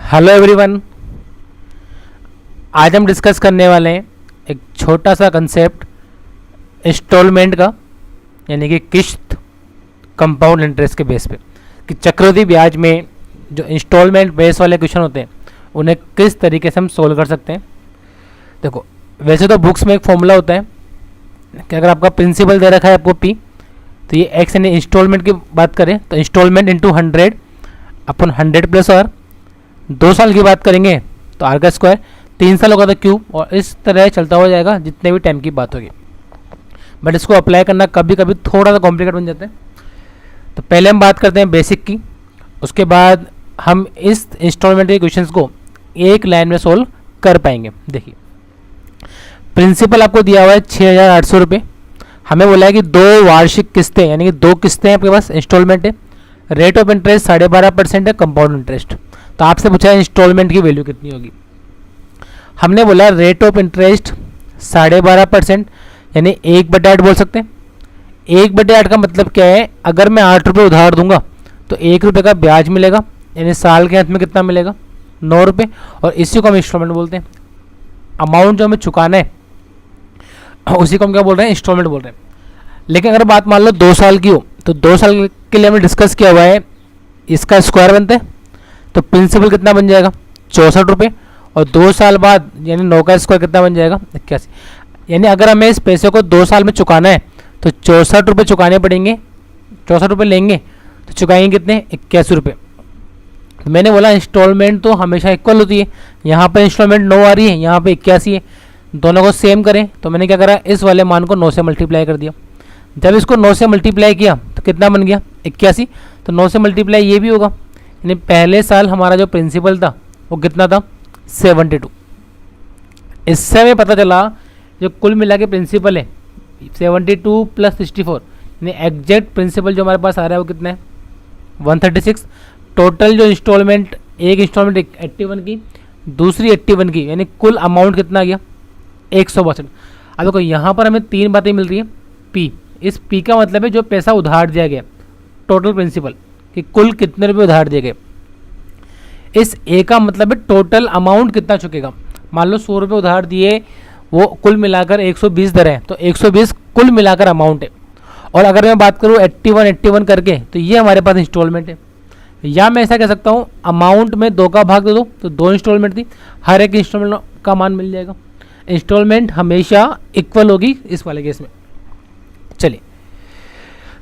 Hello everyone. आज हम discuss करने वाले हैं एक छोटा सा कंसेप्ट इंस्टॉलमेंट का, यानी कि किश्त कंपाउंड इंटरेस्ट के बेस पे, कि चक्रवृद्धि ब्याज में जो इंस्टॉलमेंट बेस वाले क्वेश्चन होते हैं उन्हें किस तरीके से हम सोल्व कर सकते हैं। देखो, वैसे तो बुक्स में एक फॉर्मूला होता है कि अगर आपका प्रिंसिपल दे रखा है आपको पी, तो ये एक्स यानी इंस्टॉलमेंट की बात करें तो इंस्टॉलमेंट इंटू 100 अपन 100 प्लस और 2 साल की बात करेंगे तो आर का स्क्वायर, 3 साल होगा तो क्यूब, और इस तरह चलता हो जाएगा जितने भी टाइम की बात होगी। बट इसको अप्लाई करना कभी कभी थोड़ा सा कॉम्प्लिकेट बन जाता है। तो पहले हम बात करते हैं बेसिक की, उसके बाद हम इस इंस्टॉलमेंट के क्वेश्चंस को एक लाइन में सोल्व कर पाएंगे। देखिए, प्रिंसिपल आपको दिया हुआ है 6,800 रुपये। हमें बोला है कि 2 वार्षिक किस्तें, यानी कि 2 किस्तें आपके पास इंस्टॉलमेंट है। रेट ऑफ इंटरेस्ट 12.5% है, कंपाउंड इंटरेस्ट। तो आपसे पूछा है इंस्टॉलमेंट की वैल्यू कितनी होगी। हमने बोला रेट ऑफ इंटरेस्ट 12.5%, यानी 1/8 बोल सकते हैं। 1/8 का मतलब क्या है, अगर मैं 8 रुपये उधार दूंगा तो 1 रुपये का ब्याज मिलेगा, यानी साल के अंत में कितना मिलेगा, 9 रुपये, और इसी को हम इंस्टॉलमेंट बोलते हैं। अमाउंट जो हमें चुकाना है उसी को हम क्या बोल रहे हैं, इंस्टॉलमेंट बोल रहे हैं। लेकिन अगर बात मान लो 2 साल की हो तो 2 साल के लिए हमने डिस्कस किया हुआ है, इसका स्क्वायर बनते हैं तो प्रिंसिपल कितना बन जाएगा, 64 रुपये, और 2 साल बाद यानी 9 का स्क्वायर कितना बन जाएगा, 81। यानी अगर हमें इस पैसे को 2 साल में चुकाना है तो 64 रुपये चुकाने पड़ेंगे। 64 रुपये लेंगे तो चुकाएंगे कितने, 81 रुपये। तो मैंने बोला इंस्टॉलमेंट तो हमेशा इक्वल होती है, यहाँ पर इंस्टॉलमेंट 9 आ रही है, यहाँ पर 81 है, दोनों को सेम करें। तो मैंने क्या करा, इस वाले मान को 9 से मल्टीप्लाई कर दिया। जब इसको 9 से मल्टीप्लाई किया तो कितना बन गया, 81। तो 9 से मल्टीप्लाई ये भी होगा, यानी पहले साल हमारा जो प्रिंसिपल था वो कितना था, 72। इससे हमें पता चला जो कुल मिला के प्रिंसिपल है 72 प्लस 64, यानी एग्जैक्ट प्रिंसिपल जो हमारे पास आ रहा है वो कितना है, 136। टोटल जो इंस्टॉलमेंट, एक इंस्टॉलमेंट 81 की, दूसरी 81 की, यानी कुल अमाउंट कितना आ गया, 162। अब देखो यहाँ पर हमें 3 बातें मिल रही हैं। पी, इस पी का मतलब है जो पैसा उधार दिया गया, टोटल प्रिंसिपल, कि कुल कितने रुपए उधार दिए गए। इस ए का मतलब है टोटल अमाउंट कितना चुकेगा। मान लो 100 रुपये उधार दिए, वो कुल मिलाकर 120 दर है, तो 120 कुल मिलाकर अमाउंट है। और अगर मैं बात करूँ 81 करके, तो ये हमारे पास इंस्टॉलमेंट है। या मैं ऐसा कह सकता हूँ, अमाउंट में 2 का भाग दे दो तो 2 इंस्टॉलमेंट थी, हर एक इंस्टॉलमेंट का मान मिल जाएगा। इंस्टॉलमेंट हमेशा इक्वल होगी इस वाले केस में। चलिए,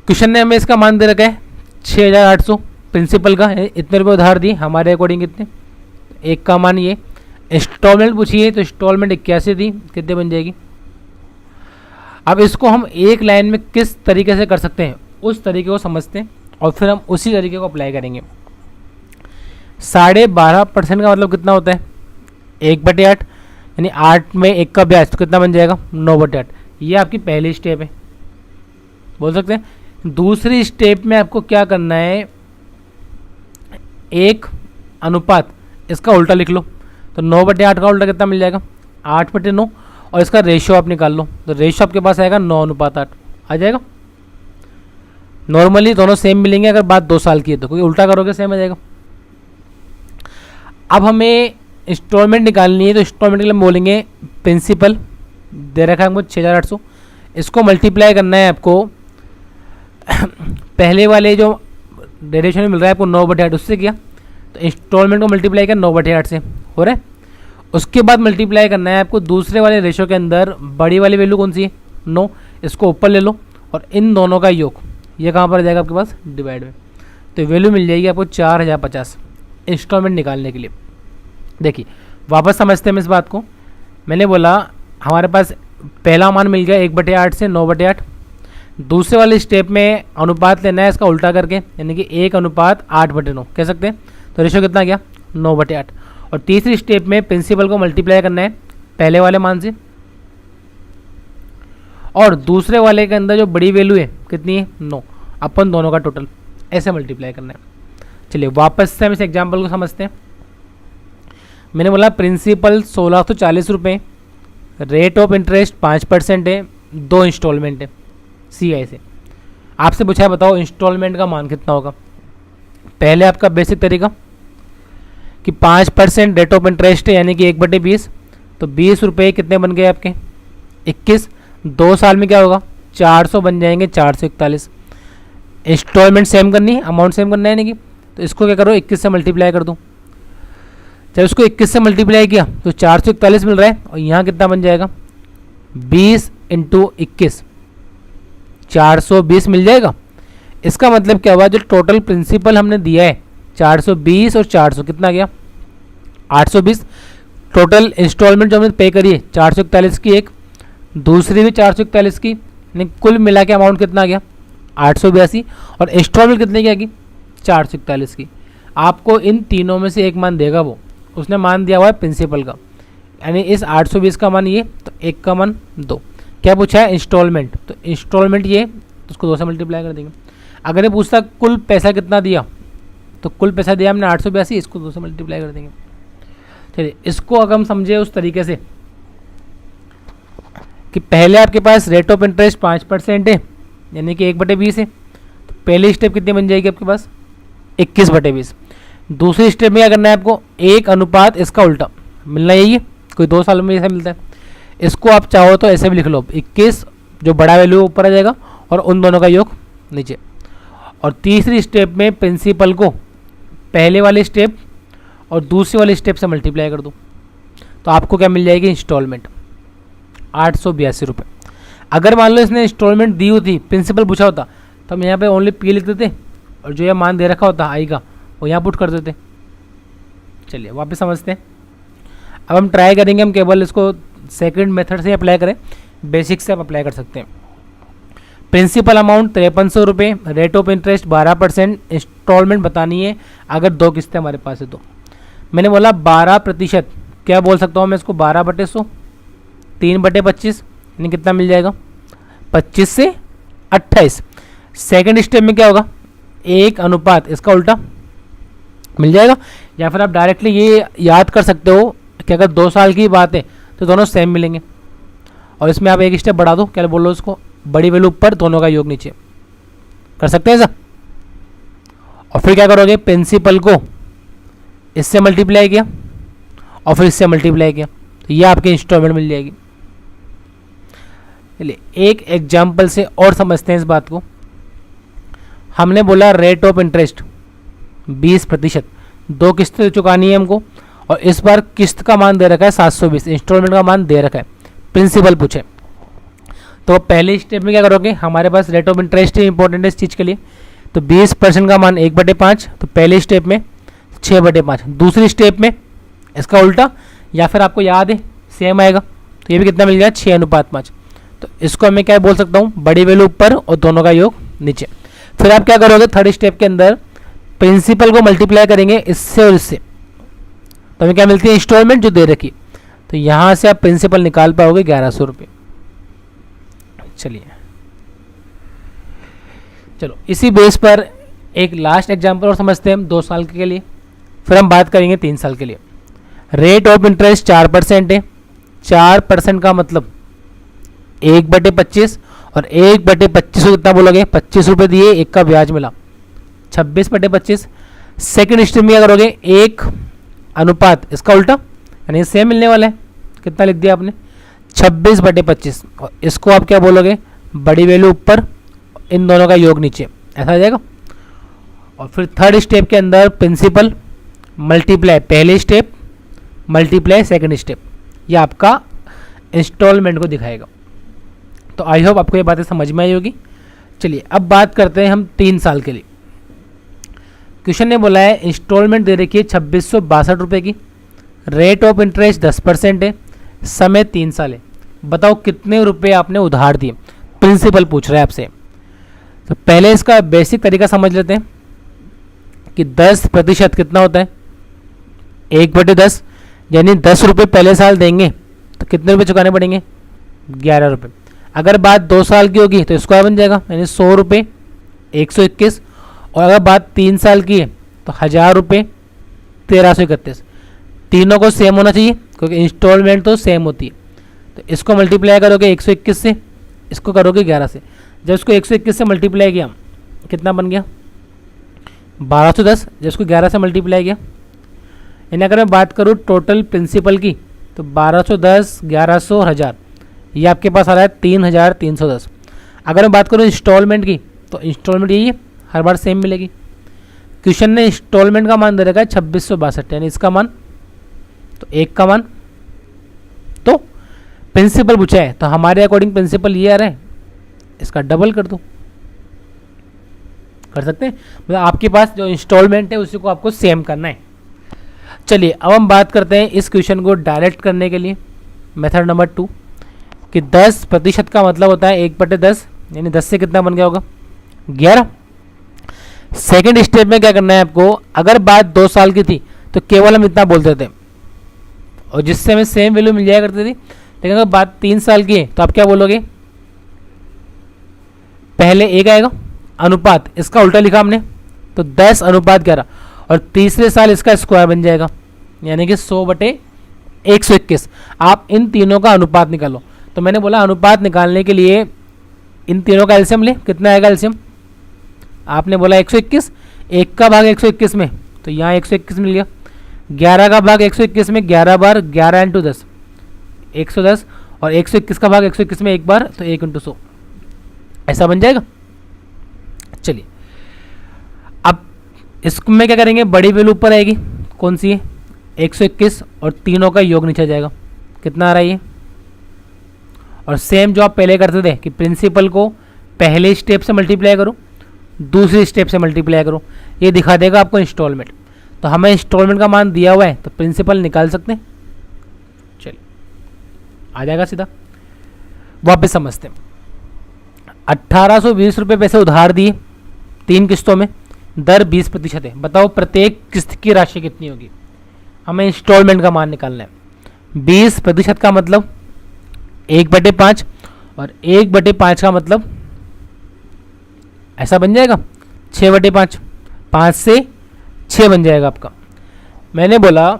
क्वेश्चन ने हमें इसका मान दे रखा है 6,800 प्रिंसिपल का, इतने रुपये उधार दिए, हमारे अकॉर्डिंग कितने, एक का मान ये। इंस्टॉलमेंट पूछिए तो इंस्टॉलमेंट 81 थी, कितने बन जाएगी। अब इसको हम एक लाइन में किस तरीके से कर सकते हैं उस तरीके को समझते हैं और फिर हम उसी तरीके को अप्लाई करेंगे। 12.5% का मतलब कितना होता है, 1/8, यानी 8 में 1 का ब्याज, तो कितना बन जाएगा, 9/8। ये आपकी पहली स्टेप है, बोल सकते हैं। दूसरी स्टेप में आपको क्या करना है, 1 अनुपात, इसका उल्टा लिख लो, तो 9/8 का उल्टा कितना मिल जाएगा, 8/9, और इसका रेशियो आप निकाल लो, तो रेशियो आपके पास आएगा 9:8 आ जाएगा। नॉर्मली दोनों सेम मिलेंगे, अगर बात 2 साल की है तो, क्योंकि उल्टा करोगे सेम आ जाएगा। अब हमें इंस्टॉलमेंट निकालनी है, तो इंस्टॉलमेंट के लिए हम बोलेंगे प्रिंसिपल दे रखा है हमको 6,800, इसको मल्टीप्लाई करना है आपको पहले वाले जो डेरिवेशन में मिल रहा है आपको 9/8, उससे किया, तो इंस्टॉलमेंट को मल्टीप्लाई किया 9/8 से, हो रहा है। उसके बाद मल्टीप्लाई करना है आपको दूसरे वाले रेशो के अंदर, बड़ी वाली वैल्यू कौन सी है, 9, इसको ऊपर ले लो, और इन दोनों का योग ये कहाँ पर आ जाएगा आपके पास, डिवाइड में, तो वैल्यू मिल जाएगी आपको 4,050 इंस्टॉलमेंट निकालने के लिए। देखिए, वापस समझते हैं हम इस बात को। मैंने बोला हमारे पास पहला मान मिल गया 1/8 से 9/8। दूसरे वाले स्टेप में अनुपात लेना है इसका उल्टा करके, यानी कि 1:8/9 कह सकते हैं, तो रेशो कितना गया, 9/8। और तीसरी स्टेप में प्रिंसिपल को मल्टीप्लाई करना है पहले वाले मान से, और दूसरे वाले के अंदर जो बड़ी वैल्यू है कितनी है, 9, अपन दोनों का टोटल ऐसे मल्टीप्लाई करना है। चलिए वापस से हम इस एग्जाम्पल को समझते हैं। मैंने बोला प्रिंसिपल 1,640 रुपये, रेट ऑफ इंटरेस्ट 5% है, 2 इंस्टॉलमेंट है CI से। आपसे पूछा है बताओ इंस्टॉलमेंट का मान कितना होगा। पहले आपका बेसिक तरीका कि 5% रेट ऑफ इंटरेस्ट है, यानी कि 1/20, तो 20 रुपये कितने बन गए आपके 21। 2 साल में क्या होगा 400 बन जाएंगे, 441। इंस्टॉलमेंट सेम करनी है, अमाउंट सेम करना है, यानी कि तो इसको क्या करो 21 से मल्टीप्लाई कर दो। जब इसको 21 से मल्टीप्लाई किया तो 441 मिल रहा है, और यहाँ कितना बन जाएगा 20 × 21, 420 मिल जाएगा। इसका मतलब क्या हुआ, जो टोटल प्रिंसिपल हमने दिया है 420 और 400 कितना गया 820। टोटल इंस्टॉलमेंट जो हमने पे करी है 441 की, एक दूसरी भी 441 की, यानी कुल मिला के अमाउंट कितना आ गया 882, और इंस्टॉलमेंट कितने की आएगी 441 की। आपको इन तीनों में से एक मान देगा, वो उसने मान दिया हुआ है प्रिंसिपल का, यानी इस 820 का मान ये, तो एक का मान 2। क्या पूछा है इंस्टॉलमेंट, तो इंस्टॉलमेंट ये, तो उसको 2 से मल्टीप्लाई कर देंगे। अगर ये पूछता कुल पैसा कितना दिया, तो कुल पैसा दिया हमने 882, इसको 2 से मल्टीप्लाई कर देंगे। चलिए इसको अगर हम समझे उस तरीके से कि पहले आपके पास रेट ऑफ इंटरेस्ट 5% है, यानी कि 1/20 है, तो पहली स्टेप कितनी बन जाएगी आपके पास 21/20। दूसरी स्टेप में क्या करना है आपको, 1 इसका उल्टा मिलना, यही है, कोई 2 साल में ऐसा मिलता है। इसको आप चाहो तो ऐसे भी लिख लो, 21 जो बड़ा वैल्यू ऊपर आ जाएगा और उन दोनों का योग नीचे। और तीसरी स्टेप में प्रिंसिपल को पहले वाले स्टेप और दूसरी वाली स्टेप से मल्टीप्लाई कर दो, तो आपको क्या मिल जाएगी इंस्टॉलमेंट 882 रुपये। अगर मान लो इसने इंस्टॉलमेंट दी होती, प्रिंसिपल पूछा होता, तो हम यहाँ पे ओनली पी लिख देते और जो ये मान दे रखा होता आई का वो यहाँ पुट कर देते। चलिए वापस समझते हैं। अब हम ट्राई करेंगे, हम केवल इसको सेकंड मेथड से अप्लाई करें, बेसिक से आप अप्लाई कर सकते हैं। प्रिंसिपल अमाउंट 5300 रुपये, रेट ऑफ इंटरेस्ट 12%, इंस्टॉलमेंट बतानी है अगर 2 किस्तें हमारे पास है तो। मैंने बोला 12%, क्या बोल सकता हूँ मैं इसको 12/100, 3/25, यानी कितना मिल जाएगा 25 से 28। सेकेंड स्टेप में क्या होगा 1 इसका उल्टा मिल जाएगा, या फिर आप डायरेक्टली ये याद कर सकते हो कि अगर 2 साल की बात है तो दोनों सेम मिलेंगे, और इसमें आप एक स्टेप बढ़ा दो, क्या बोलो उसको, बड़ी वैल्यू ऊपर दोनों का योग नीचे, कर सकते हैं ऐसा। और फिर क्या करोगे, प्रिंसिपल को इससे मल्टीप्लाई किया और फिर इससे मल्टीप्लाई किया, तो ये आपकी इंस्टॉलमेंट मिल जाएगी। चलिए एक एग्जाम्पल से और समझते हैं इस बात को। हमने बोला रेट ऑफ इंटरेस्ट 20%, 2 किस्तें चुकानी है हमको, और इस बार किस्त का मान दे रखा है 720, इंस्टॉलमेंट का मान दे रखा है, प्रिंसिपल पूछे। तो पहले स्टेप में क्या करोगे, हमारे पास रेट ऑफ इंटरेस्ट ही इंपॉर्टेंट है इस चीज़ के लिए, तो 20% का मान 1/5, तो पहले स्टेप में 6/5। दूसरी स्टेप में इसका उल्टा, या फिर आपको याद है सेम आएगा, तो ये भी कितना मिल गया 6:5। तो इसको मैं क्या बोल सकता हूँ, बड़ी वैल्यू ऊपर और दोनों का योग नीचे। फिर आप क्या करोगे, थर्ड स्टेप के अंदर प्रिंसिपल को मल्टीप्लाई करेंगे इससे और इससे, तो हमें क्या मिलती है इंस्टॉलमेंट जो दे रखी, तो यहाँ से आप प्रिंसिपल निकाल पाओगे 1100 रुपये। चलिए चलो इसी बेस पर एक लास्ट एग्जांपल और समझते हैं हम 2 साल के लिए, फिर हम बात करेंगे 3 साल के लिए। रेट ऑफ इंटरेस्ट 4% है, 4% का मतलब 1/25, और 1/25 को कितना बोलोगे 25 रुपये दिए, 1 का ब्याज मिला 26/25। सेकेंड स्टेप में क्या करोगे, 1 इसका उल्टा, यानी सेम मिलने वाला है, कितना लिख दिया आपने 26/25, और इसको आप क्या बोलोगे बड़ी वैल्यू ऊपर, इन दोनों का योग नीचे, ऐसा आ जाएगा। और फिर थर्ड स्टेप के अंदर प्रिंसिपल मल्टीप्लाई पहले स्टेप मल्टीप्लाई सेकंड स्टेप, ये आपका इंस्टॉलमेंट को दिखाएगा। तो आई होप आपको ये बातें समझ में आई होगी। चलिए अब बात करते हैं हम 3 साल के लिए। क्वेश्चन ने बोला है इंस्टॉलमेंट दे रखी है 2662 रुपये की, रेट ऑफ इंटरेस्ट 10% है, समय 3 साल है, बताओ कितने रुपए आपने उधार दिए, प्रिंसिपल पूछ रहा है आपसे। तो पहले इसका बेसिक तरीका समझ लेते हैं कि 10% कितना होता है 1/10, यानी 10 रुपये पहले साल देंगे तो कितने रुपए चुकाने पड़ेंगे 11 रुपये। अगर बात 2 साल की होगी तो स्क्वायर बन जाएगा, यानी 100 रुपये 121, और अगर बात 3 साल की है तो 1000 रुपये 1331। तीनों को सेम होना चाहिए क्योंकि इंस्टॉलमेंट तो सेम होती है। तो इसको मल्टीप्लाई करोगे 121 से, इसको करोगे 11 से। जब इसको 121 से मल्टीप्लाई किया कितना बन गया 1210, जब इसको 11 से मल्टीप्लाई किया यानी अगर मैं बात करूँ टोटल प्रिंसिपल की तो 1210, 1100 और 1000, ये आपके पास आ रहा है 3310। अगर मैं बात करूँ इंस्टॉलमेंट की तो इंस्टॉलमेंट यही है, हर बार सेम मिलेगी। क्वेश्चन ने इंस्टॉलमेंट का मान दे रखा है 2662, यानी इसका मान तो 1 का मान, तो प्रिंसिपल पूछा है तो हमारे अकॉर्डिंग प्रिंसिपल ये आ रहा है, इसका डबल कर दो, कर सकते हैं। मतलब आपके पास जो इंस्टॉलमेंट है उसी को आपको सेम करना है। चलिए अब हम बात करते हैं इस क्वेश्चन को डायरेक्ट करने के लिए मेथड नंबर 2 कि 10% का मतलब होता है 1/10, यानी 10 से कितना बन गया होगा 11। सेकेंड स्टेप में क्या करना है आपको, अगर बात 2 साल की थी तो केवल हम इतना बोलते थे और जिससे हमें सेम वैल्यू मिल जाया करती थी। लेकिन अगर बात 3 साल की है तो आप क्या बोलोगे, पहले एक आएगा अनुपात, इसका उल्टा लिखा हमने तो 10/11 और तीसरे साल इसका स्क्वायर बन जाएगा, यानी कि 100/121। आप इन तीनों का अनुपात निकालो। तो मैंने बोला अनुपात निकालने के लिए इन तीनों का एलसीएम ले, कितना आएगा एलसीएम, आपने बोला 121, 1 का भाग 121 में तो यहाँ 121 मिल गया, 11 का भाग 121 में 11 बार 11 × 10 110, और 121 का भाग 121 में 1 बार तो 1 × 100, ऐसा बन जाएगा। चलिए अब इसमें क्या करेंगे, बड़ी वैल्यू ऊपर आएगी, कौन सी है 121, और तीनों का योग नीचे जाएगा, कितना आ रहा है ये। और सेम जो आप पहले करते थे कि प्रिंसिपल को पहले स्टेप से मल्टीप्लाई करो, दूसरी स्टेप से मल्टीप्लाई करो, ये दिखा देगा आपको इंस्टॉलमेंट। तो हमें इंस्टॉलमेंट का मान दिया हुआ है तो प्रिंसिपल निकाल सकते हैं। चलिए आ जाएगा सीधा, वापस समझते हैं। 1820 रुपये पैसे उधार दिए 3 किस्तों में, दर 20% है। बताओ प्रत्येक किस्त की राशि कितनी होगी, हमें इंस्टॉलमेंट का मान निकालना है। 20% का मतलब 1/5 और 1/5 का मतलब ऐसा बन जाएगा 6/5, 5 से 6 बन जाएगा आपका। मैंने बोला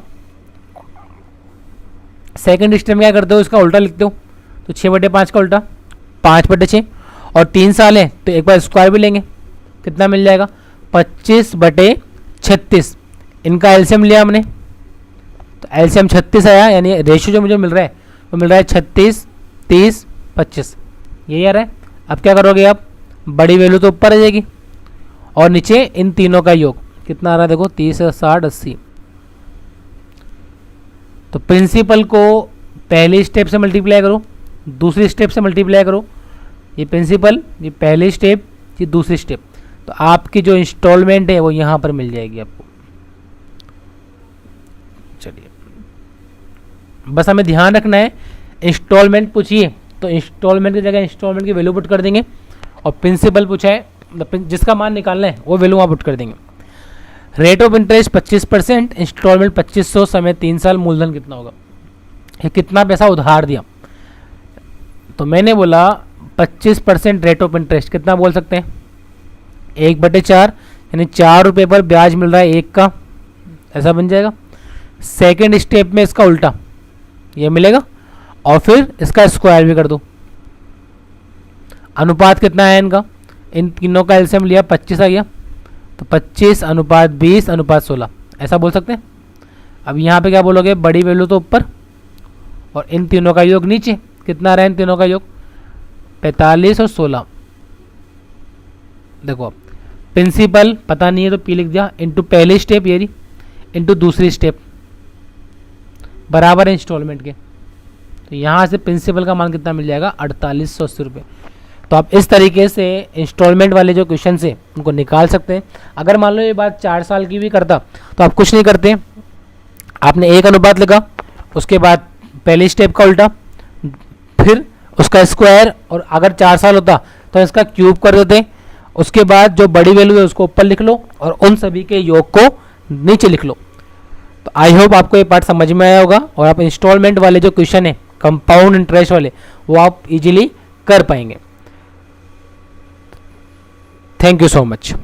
सेकंड स्टेप में क्या करते हो, इसका उल्टा लिखते हो, तो 6/5 का उल्टा 5/6, और 3 साल है तो एक बार स्क्वायर भी लेंगे, कितना मिल जाएगा 25/36। इनका एलसीएम लिया हमने तो एलसीएम 36 आया, यानी रेशियो जो मुझे मिल रहा है वो मिल रहा है 36, 30, 25, यही आ रहा है। अब क्या करोगे आप, बड़ी वैल्यू तो ऊपर आ जाएगी और नीचे इन तीनों का योग कितना आ रहा है, देखो 30, 60, 80। तो प्रिंसिपल को पहली स्टेप से मल्टीप्लाई करो, दूसरी स्टेप से मल्टीप्लाई करो, ये प्रिंसिपल, ये पहली स्टेप, ये दूसरी स्टेप, तो आपकी जो इंस्टॉलमेंट है वो यहाँ पर मिल जाएगी आपको। चलिए बस हमें ध्यान रखना है, इंस्टॉलमेंट पूछिए तो इंस्टॉलमेंट की जगह इंस्टॉलमेंट की वैल्यू पुट कर देंगे, और प्रिंसिपल पूछा है जिसका मान निकालना है वो वैल्यू वहाँ पुट कर देंगे। रेट ऑफ इंटरेस्ट 25%, इंस्टॉलमेंट 2500, समय 3 साल, मूलधन कितना होगा, ये कितना पैसा उधार दिया। तो मैंने बोला 25% रेट ऑफ इंटरेस्ट कितना बोल सकते हैं 1/4, यानी 4 रुपये पर ब्याज मिल रहा है 1 का, ऐसा बन जाएगा। सेकेंड स्टेप में इसका उल्टा ये मिलेगा और फिर इसका स्क्वायर भी कर दो। अनुपात कितना है इनका, इन तीनों का एलसीएम लिया 25 आ गया, तो 25/20/16, ऐसा बोल सकते हैं। अब यहाँ पे क्या बोलोगे, बड़ी वैल्यू तो ऊपर और इन तीनों का योग नीचे, कितना रहा है इन तीनों का योग 45 और 16। देखो अब प्रिंसिपल पता नहीं है तो पी लिख दिया, इंटू पहली स्टेप ये रही, इंटू दूसरी स्टेप बराबर है इंस्टॉलमेंट के। तो यहाँ से प्रिंसिपल का मान कितना मिल जाएगा 4880 रुपये। तो आप इस तरीके से इंस्टॉलमेंट वाले जो क्वेश्चन है उनको निकाल सकते हैं। अगर मान लो ये बात 4 साल की भी करता तो आप कुछ नहीं करते, आपने एक अनुपात लिखा, उसके बाद पहली स्टेप का उल्टा, फिर उसका स्क्वायर, और अगर 4 साल होता तो इसका क्यूब कर देते, उसके बाद जो बड़ी वैल्यू है उसको ऊपर लिख लो और उन सभी के योग को नीचे लिख लो। तो आई होप आपको ये पार्ट समझ में आया होगा और आप इंस्टॉलमेंट वाले जो क्वेश्चन है कंपाउंड इंटरेस्ट वाले वो आप इजीली कर पाएंगे। Thank you so much.